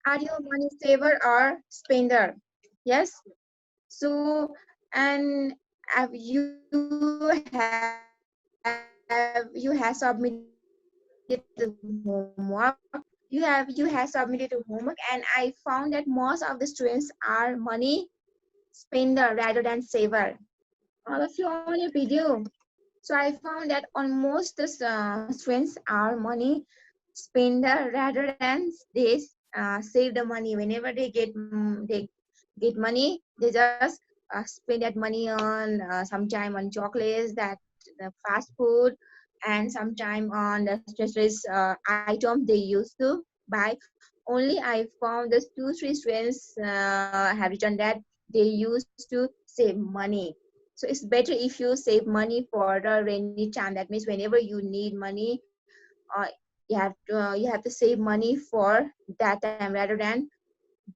Are you a money saver or spender? Yes. So, and have you have submitted the homework. You have submitted the homework, and I found that most of the students are money spender rather than saver. All of you on your video. So I found that almost the students are money spender rather than they save the money. Whenever they get money, they just spend that money on sometime on chocolates, that the fast food, and sometime on the specialist items they used to buy. Only I found the 2-3 students have written that they used to save money. So it's better if you save money for the rainy time. That means whenever you need money, uh, you have to save money for that time rather than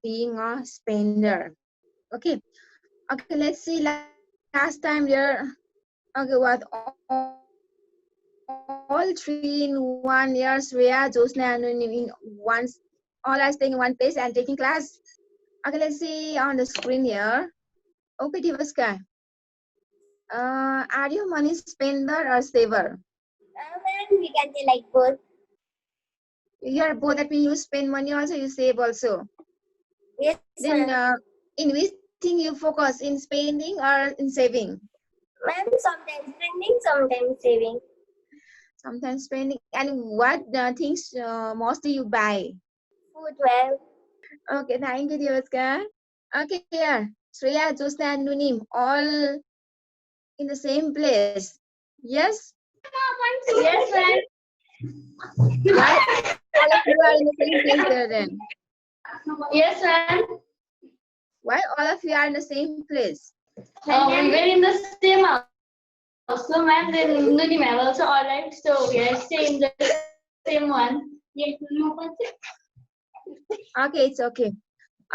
being a spender. Okay. Okay, let's see. Last time there. Okay, what all three in 1 year, Shreya, Josna, and Anonim in once. All are staying in one place and taking class. Okay, let's see on the screen here. Okay, Divaska. Are you money spender or saver? Ma'am, we can say like both. You are both. That means you spend money also, you save also. Yes, Then, ma'am. in which thing you focus, in spending or in saving? Ma'am, sometimes spending, sometimes saving. Sometimes spending. And what things mostly you buy? Food, well. Okay, thank you, Divaska. Okay, yeah. Shreya, Josna, and Nunim, all in the same place. Yes? Yes, ma'am. Why all of you are in the same place there then? Yes, ma'am. Why all of you are in the same place? We were in the same house. So, ma'am, then Nuni ma'am also alright. So, we are staying in the same one. Yes, Okay, it's okay.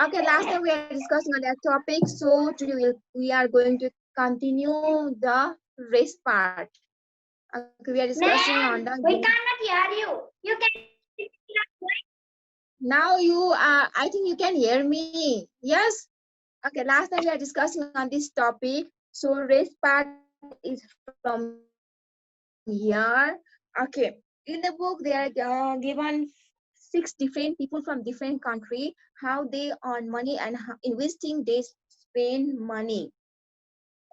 Okay, last time we are discussing on that topic, so today we are going to continue the rest part. Okay, we are discussing on the ma'am, we cannot hear you. You can. now you I think you can hear me. Yes? Okay, last time we are discussing on this topic. So rest part is from here. Okay. In the book they are given 6 different people from different country how they earn money and how investing they spend money.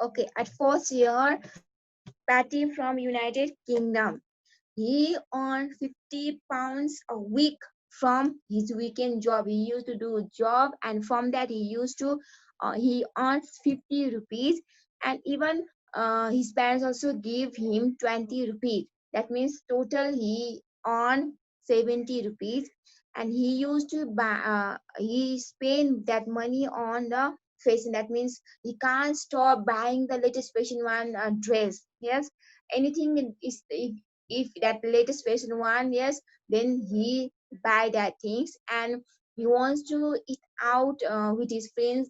Okay, at first year, Patty from United Kingdom. He earned 50 pounds a week from his weekend job. He used to do a job, and from that he earns 50 rupees, and even his parents also give him 20 rupees. That means total he earned 70 rupees, and he spent that money on the fashion. That means he can't stop buying the latest fashion one dress. Yes, anything is if that latest fashion one, yes, then he buy that things, and he wants to eat out with his friends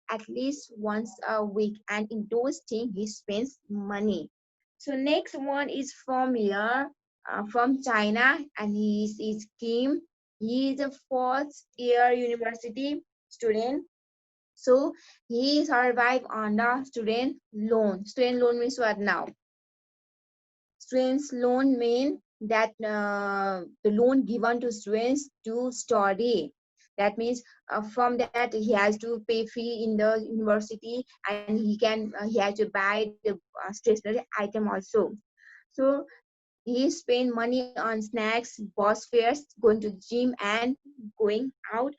at least once a week, and in those things he spends money. So next one is from here, from China, and he is Kim. He is a fourth year university student. So he survived on the student loan. Student loan means what now? Students loan mean that the loan given to students to study. That means from that he has to pay fee in the university, and he has to buy the stationery item also. So he spend money on snacks, bus fares, going to gym, and going out.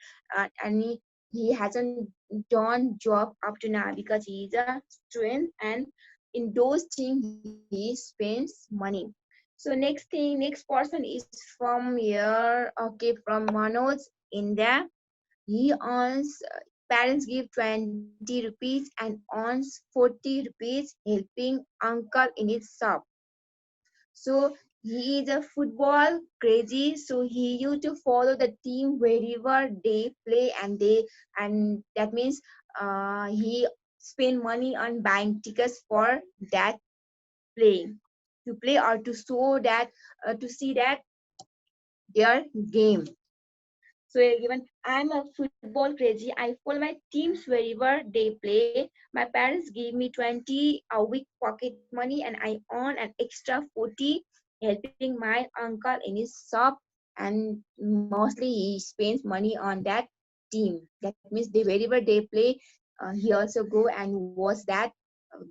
And he hasn't done job up to now because he is a student, and in those things he spends money. So next person is from here. Okay, from Manoj, India. He earns parents give 20 rupees and earns 40 rupees helping uncle in his shop. So he is a football crazy. So he used to follow the team wherever they play, and that means he spend money on buying tickets for that play to play or to show that to see that their game. So here given, I'm a football crazy. I follow my teams wherever they play. My parents give me 20 a week pocket money, and I earn an extra 40 helping my uncle in his shop. And mostly he spends money on that team. That means they wherever they play, he also go and watch that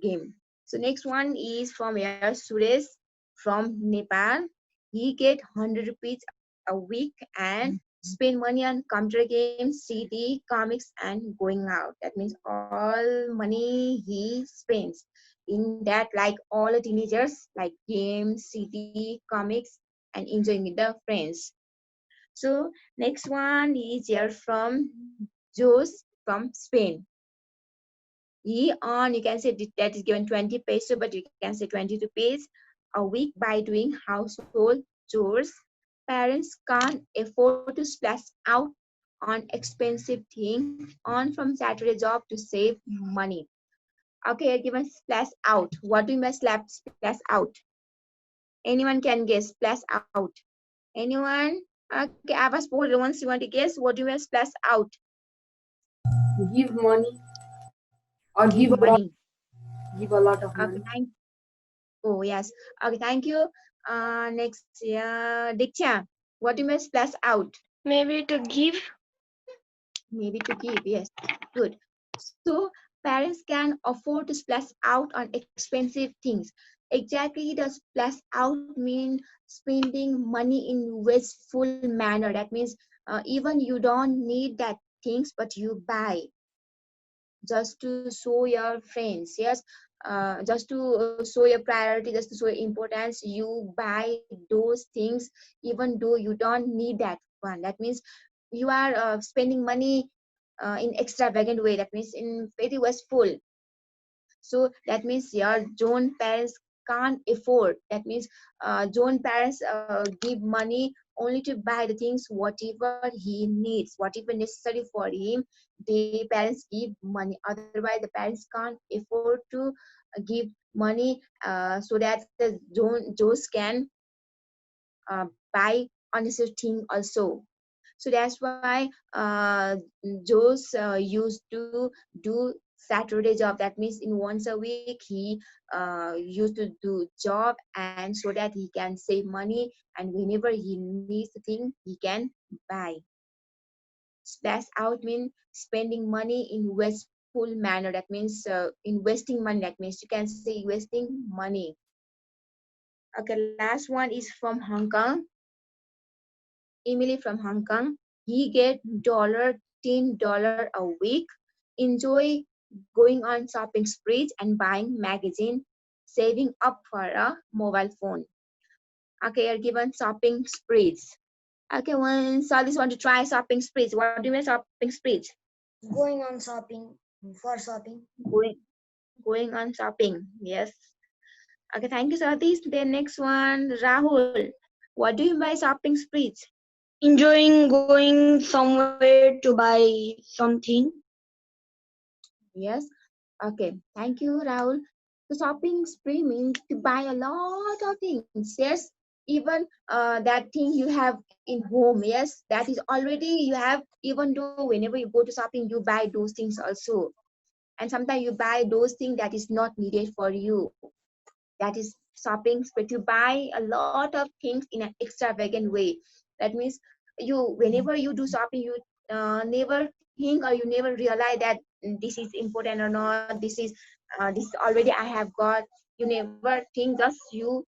game. So next one is from here, Suresh from Nepal. He get 100 rupees a week and spend money on computer games, CD, comics, and going out. That means all money he spends in that, like all the teenagers, like games, CD, comics, and enjoying with the friends. So next one is here from Jos from Spain. He on, you can say that is given 20 peso, but you can say 20 rupees a week by doing household chores. Parents can't afford to splash out on expensive things on from Saturday job to save money. Okay, given splash out. What do you mean splash out? Anyone can guess splash out. Anyone? Okay, I was bold once you want to guess. What do you mean splash out? Give money or Give money. give a lot of Okay, money. oh, yes. Okay, thank you. Next, yeah, Diksha, what do you mean splash out? Maybe to give. Maybe to give, yes. Good. So parents can afford to splash out on expensive things. Exactly, the splash out mean spending money in wasteful manner. That means even you don't need that things, but you buy just to show your friends, yes, just to show your priority, just to show your importance, you buy those things even though you don't need that one. That means you are spending money in extravagant way, that means in very wasteful. So that means your John parents can't afford. That means John parents give money only to buy the things whatever he needs, whatever necessary for him. The parents give money. Otherwise, the parents can't afford to give money so that the Joes can buy unnecessary thing also. So that's why Joe's used to do Saturday job. That means in once a week he used to do job, and so that he can save money, and whenever he needs the thing he can buy. Splash out means spending money in wasteful manner. That means investing money. That means you can say wasting money. Okay, last one is from Hong Kong. Emily from Hong Kong. He get $10 a week, enjoy going on shopping sprees and buying magazine, saving up for a mobile phone. Okay, you're given shopping sprees. Okay, when Salis want to try shopping sprees, what do you mean shopping sprees? Going on shopping for shopping. Going going on shopping. Yes. Okay, thank you, Satish. The next one, Rahul. What do you mean by shopping sprees? Enjoying going somewhere to buy something. Yes. Okay. Thank you, Rahul. The shopping spree means to buy a lot of things. Yes. Even that thing you have in home. Yes. That is already you have. Even though whenever you go to shopping, you buy those things also. And sometimes you buy those things that is not needed for you. That is shopping spree. To buy a lot of things in an extravagant way. That means you whenever you do shopping, you never think or you never realize that this is important or not. This already I have got. You never think, just you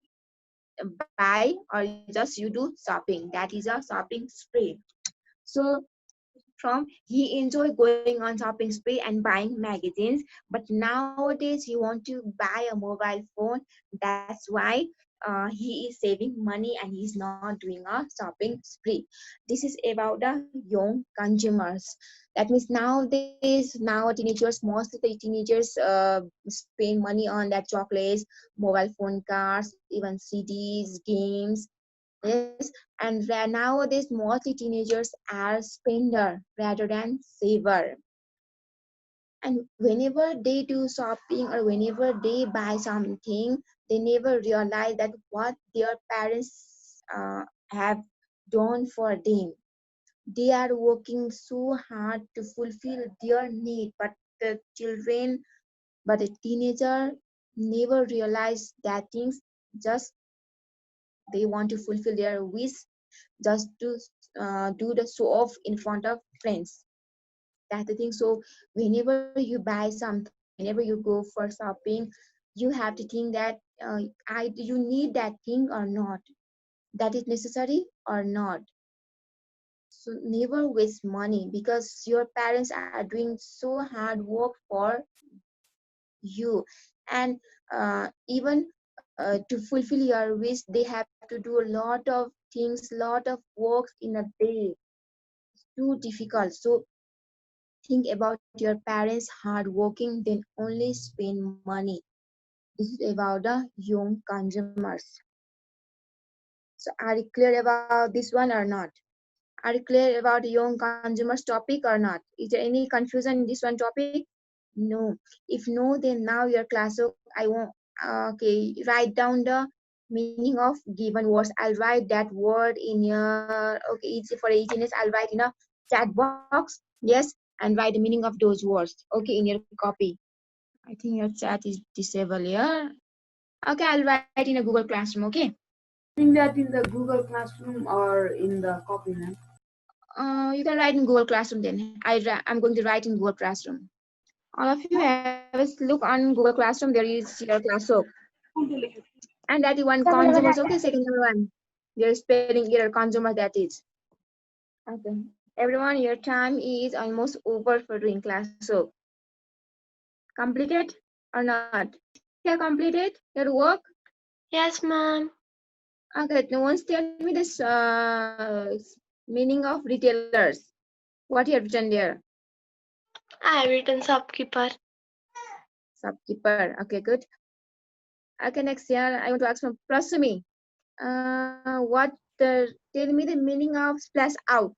buy or just you do shopping. That is a shopping spree. So from he enjoy going on shopping spree and buying magazines, but nowadays he want to buy a mobile phone. That's why he is saving money and he's not doing a shopping spree. This is about the young consumers. That means nowadays, now teenagers, most of the teenagers spend money on that chocolates, mobile phone, cars, even CDs, games. Yes, and nowadays mostly teenagers are spender rather than saver. And whenever they do shopping or whenever they buy something, they never realize that what their parents have done for them. They are working so hard to fulfill their need, but the teenager never realize that things just they want to fulfill their wish just to do the show off in front of friends. That's the thing. So whenever you buy something, whenever you go for shopping, you have to think that you need that thing or not, that is necessary or not. So never waste money because your parents are doing so hard work for you, and even to fulfill your wish they have to do a lot of things, lot of work in a day. It's too difficult. So think about your parents hard working, then only spend money. This is about the young consumers. So are you clear about this one or not? Are you clear about young consumers topic or not? Is there any confusion in this one topic? No. If no, then now your class. So I want okay. Write down the meaning of given words. I'll write that word in your okay. Each for eachiness, I'll write in a chat box. Yes, and write the meaning of those words. Okay, in your copy. I think your chat is disabled here. Okay, I'll write in a Google Classroom. Okay. Think that in the Google Classroom or in the copy, ma'am. You can write in Google Classroom then. I'm going to write in Google Classroom. All of you have a look on Google Classroom. There is your classroom. And that is one consumers. Okay, second one. There is spelling error consumer that is. Okay. Everyone, your time is almost over for doing class. So completed or not? You have completed your work? Yes, ma'am. Okay, no one's tell me this meaning of retailers. What you have written there? I have written shopkeeper. Shopkeeper. Okay, good. Okay, next year I want to ask from Prasumi. What tell me the meaning of splash out?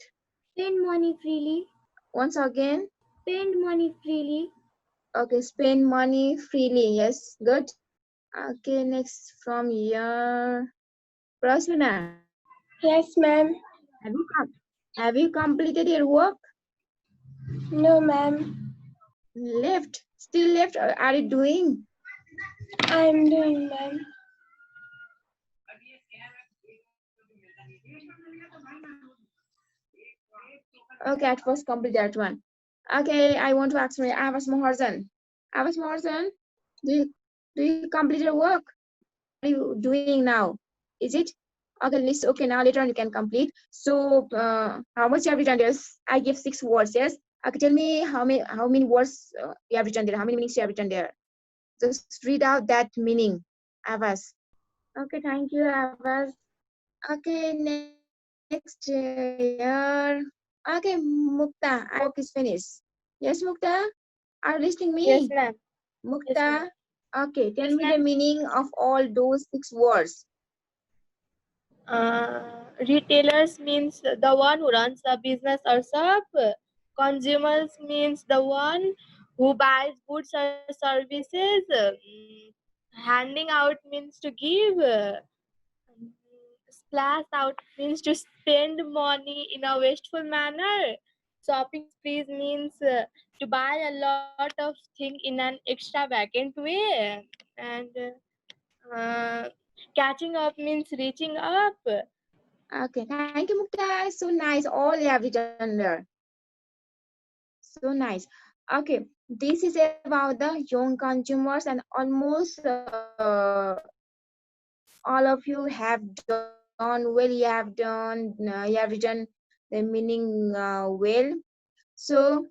Spend money freely. Once again. Spend money freely. Okay, spend money freely. Yes, good. Okay, next from your Prasuna. Yes, ma'am. Have you completed your work? No, ma'am. Left? Still left? Or are you doing? I'm doing, ma'am. Okay, at first complete that one. Okay, I want to ask my Avas Moharjan. Avas Moharjan, do you, do you complete your work? What are you doing now? Is it? Okay, list. Okay, now later on you can complete. So, how much you have written there? I give 6 words. Yes. Okay, tell me how many words you have written there. How many meanings you have written there? Just read out that meaning, Avas. Okay, thank you, Avas. Okay, next here. Okay, Mukta, I work is finished. Yes, Mukta, are you listening Yes, me? ma'am. Mukta, okay, tell Yes, me the ma'am. meaning of all those 6 words. Retailers means the one who runs a business or shop. Consumers means the one who buys goods or services. Handing out means to give. Splash out means to spend money in a wasteful manner. Shopping sprees means to buy a lot of things in an extravagant way. And catching up means reaching up. Okay, thank you, Mukta. So nice. All you have written there. So nice. Okay, this is about the young consumers, and almost all of you have done well. You have done. You have written the meaning well. So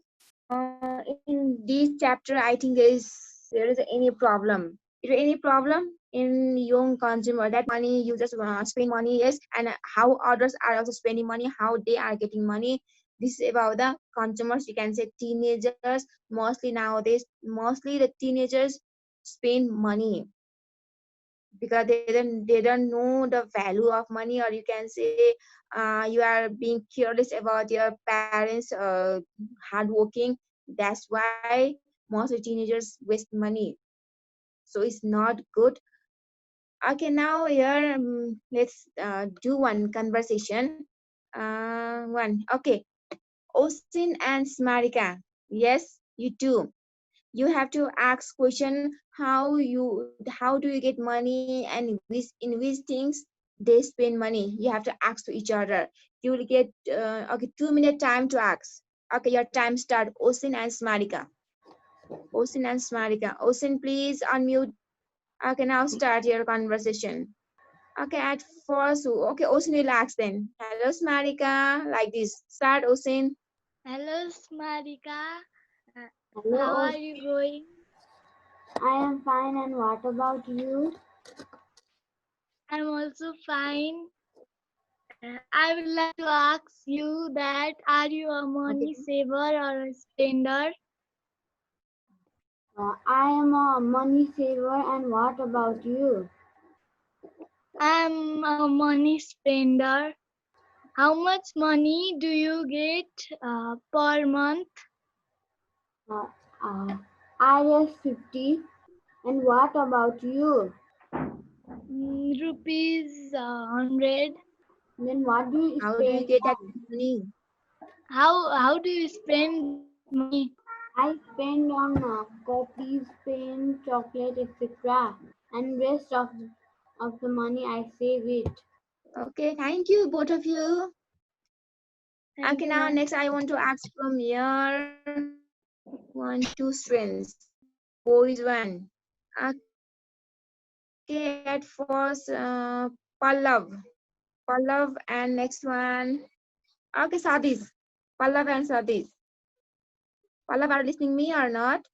in this chapter, I think there is any problem. Is there any problem in young consumer that money you just spend money? Yes, and how others are also spending money, how they are getting money. This is about the consumers. You can say teenagers. Mostly nowadays, mostly the teenagers spend money because they don't know the value of money, or you can say you are being careless about your parents hardworking. That's why most of the teenagers waste money, so it's not good. Okay, now here let's do one conversation one. Okay, Osin and Smarika. Yes, you too. You have to ask question how do you get money and in which things they spend money. You have to ask to each other. You will get okay 2 minute time to ask. Okay, your time start. Osin and Smarika. Osin and Smarika. Osin, please unmute. Okay, now start your conversation. Okay, at first, okay, Osin will ask then. Hello, Smarika. Like this. Start, Osin. Hello, Smarika. Hello, How are you going? I am fine, and what about you? I'm also fine. I would like to ask you that are you a money saver or a spender? I am a money saver, and what about you? I'm a money spender. How much money do you get per month? Uh, I get 50, and what about you? Rupees 100. Then what do you How do you spend get that on? money? How do you spend money? I spend on coffees, pen, chocolate, etc. And rest of the money I save it. Okay, thank you, both of you. Thank Okay, you, now ma'am. next I want to ask from your 2 students. Boys one. Okay, at first, Pallav. Pallav and next one. Okay, Sadis. Pallav and Sadis. Pallav, are you listening me or not?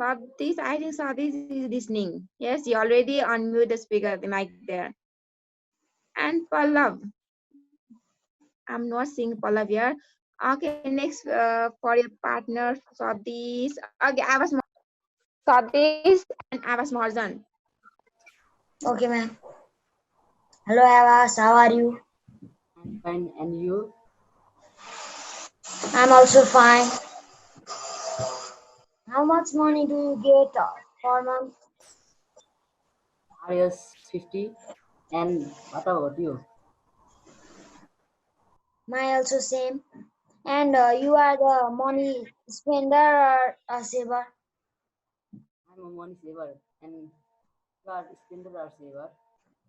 Sadis, I think Sadis is listening. Yes, you already unmute the speaker, the mic there. And Pallav. I'm not seeing Pallav here. Okay, next for your partner, Sadis. Okay, Abbas Sadis and Abbas Morzan. Okay, ma'am. Hello, Avas. How are you? I'm fine, and you? I'm also fine. How much money do you get per month? I is 50. And what about you? My also same. And you are the money spender or a saver? I'm a money saver. And you are spender or saver?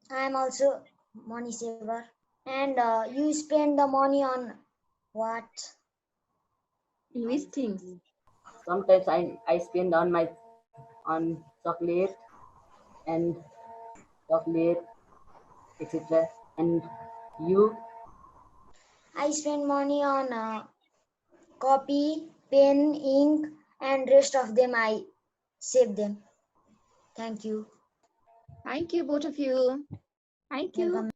I'm also money saver. And you spend the money on what? In which I things? sometimes I spend on chocolate and chocolate etc. And you? I spend money on copy, pen, ink, and rest of them I save them. Thank you. Thank you, both of you. Thank you. Welcome.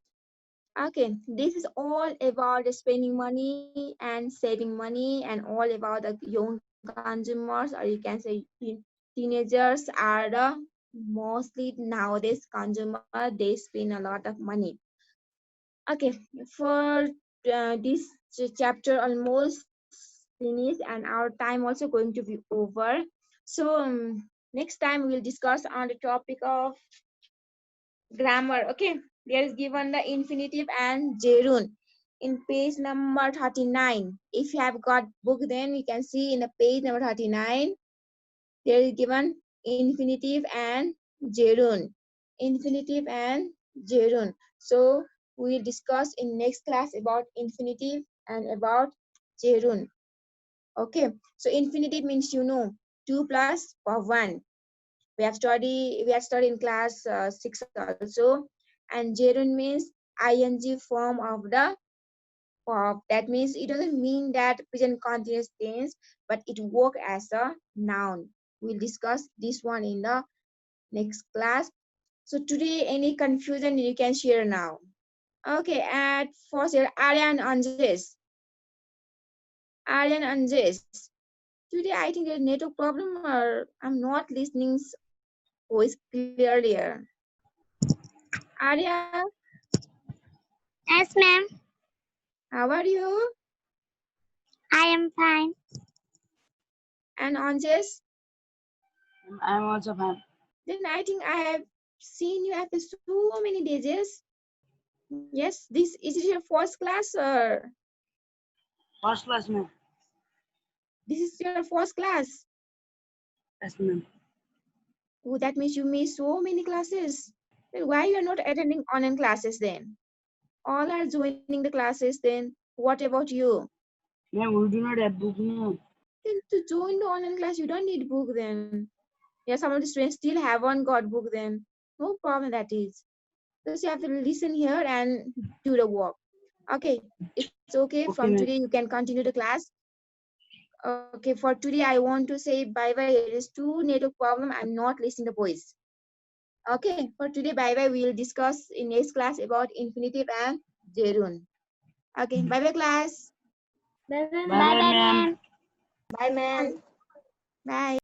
Okay, this is all about spending money and saving money and all about the young consumers, or you can say teenagers are the mostly nowadays consumer, they spend a lot of money. Okay, for this chapter almost finished and our time also going to be over. So next time we'll discuss on the topic of grammar. Okay, there is given the infinitive and gerund in page number 39. If you have got book, then we can see in the page number 39 there is given infinitive and gerund. Infinitive and gerund. So we will discuss in next class about infinitive and about gerund. Okay, so infinitive means 2 plus 1. We have studied in class 6 also. And gerund means ing form of the verb. That means it doesn't mean that present continuous tense, but it work as a noun. We'll discuss this one in the next class. So today, any confusion you can share now. Okay, at first here, Aryan Anjes. Aryan Anjes. Today I think there's network problem or I'm not listening voice clearly. Arya, Yes, ma'am. how are you? I am fine. And Anjes? I'm also fine. Then I think I have seen you after so many days. Yes, this is it your first class or First class, ma'am. This is your first class. Yes, ma'am. Oh, that means you missed so many classes. Then why you are not attending online classes then? All are joining the classes then. What about you? Ma'am, we do not have book now. Then to join the online class, you don't need book then. Yeah, some of the students still haven't got book then. No problem that is. Just you have to listen here and do the work. Okay, it's okay. From Okay, today ma'am. you can continue the class. Okay, for today I want to say bye bye. It is too network problem. I'm not listening the voice. Okay, for today bye bye. We will discuss in next class about infinitive and gerund. Okay, bye bye class. Bye bye, Bye, ma'am. ma'am. Bye, ma'am. Bye.